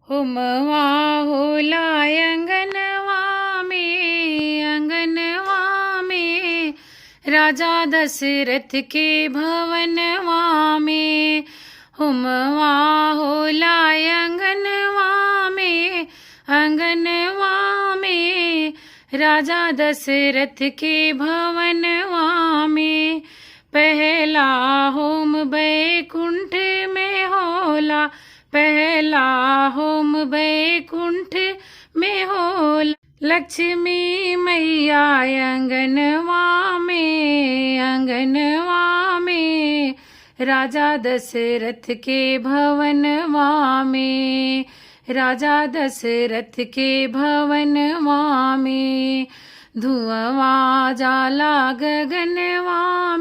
हुमवा होला अंगनवा में राजा दशरथ के भवनवा में। हुमवा होला अंगनवा में राजा दशरथ के भवनवा में। पहला होम बैकुंठ में होला, पहला होम बैकुंठ में होला। लक्ष्मी मैया अंगनवा में राजा दशरथ के भवनवा में, राजा दशरथ के भवनवा में। धुआं जाला गगनवा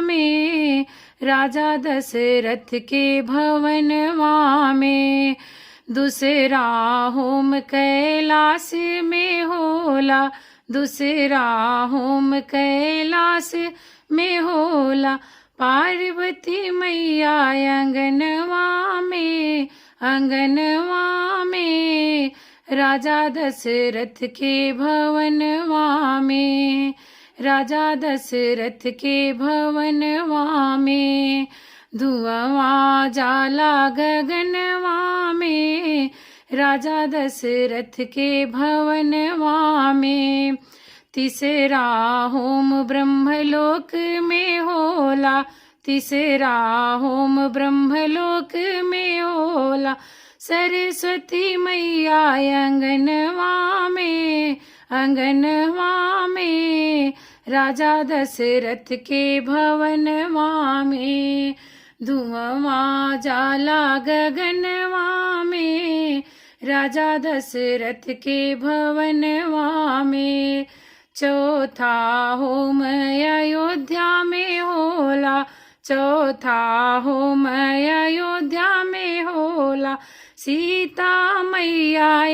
में राजा दशरथ के भवनवा में। दूसरा होम कैलाश में होला, दूसरा होम कैलाश में होला। पार्वती मैया अंगनवा में राजा दशरथ के भवनवा में, राजा दशरथ के भवनवा में। धुआं जाला गगनवा में राजा दशरथ के भवनवा में। तीसरा होम ब्रह्मलोक में होला, तीसरा होम ब्रह्मलोक में होला। सरस्वती मैया अंगनवा में राजा दशरथ के भवनवा में। धुआं जाला गगनवा में राजा दशरथ के भवनवा में। चौथा होम अयोध्या में होला, चौथा होम अयोध्या में होला। सीता मैया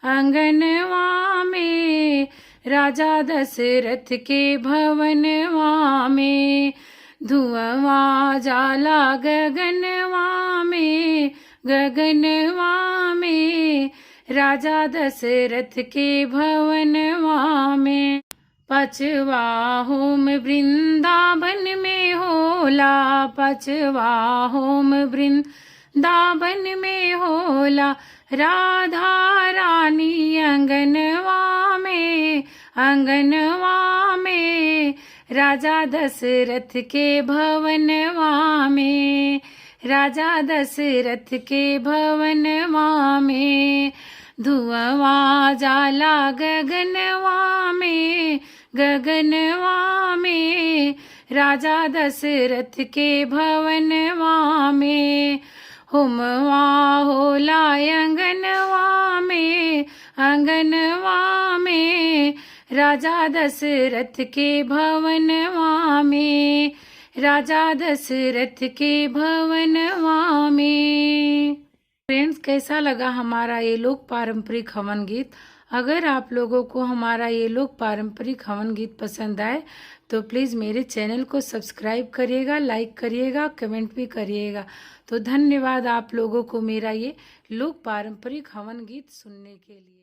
अंगनवा में राजा दशरथ के भवनवा में। धुआं जाला गगनवा में राजा दशरथ के भवनवा में। पांचवा होम वृंदावन में होला, पांचवा होम वृंदावन में होला। राधा रानी अंगनवा में राजा दशरथ के भवनवा में, राजा दशरथ के भवनवा में। धुआं जाला गगनवा में राजा दशरथ के भवनवा में। हुमवा होला अंगनवा में राजा दशरथ के भवनवा में, राजा दशरथ के भवनवा में। फ्रेंड्स, कैसा लगा हमारा ये लोक पारंपरिक हवन गीत? अगर आप लोगों को हमारा ये लोक पारंपरिक हवन गीत पसंद आए तो प्लीज़ मेरे चैनल को सब्सक्राइब करिएगा, लाइक करिएगा, कमेंट भी करिएगा। तो धन्यवाद आप लोगों को मेरा ये लोक पारंपरिक हवन गीत सुनने के लिए।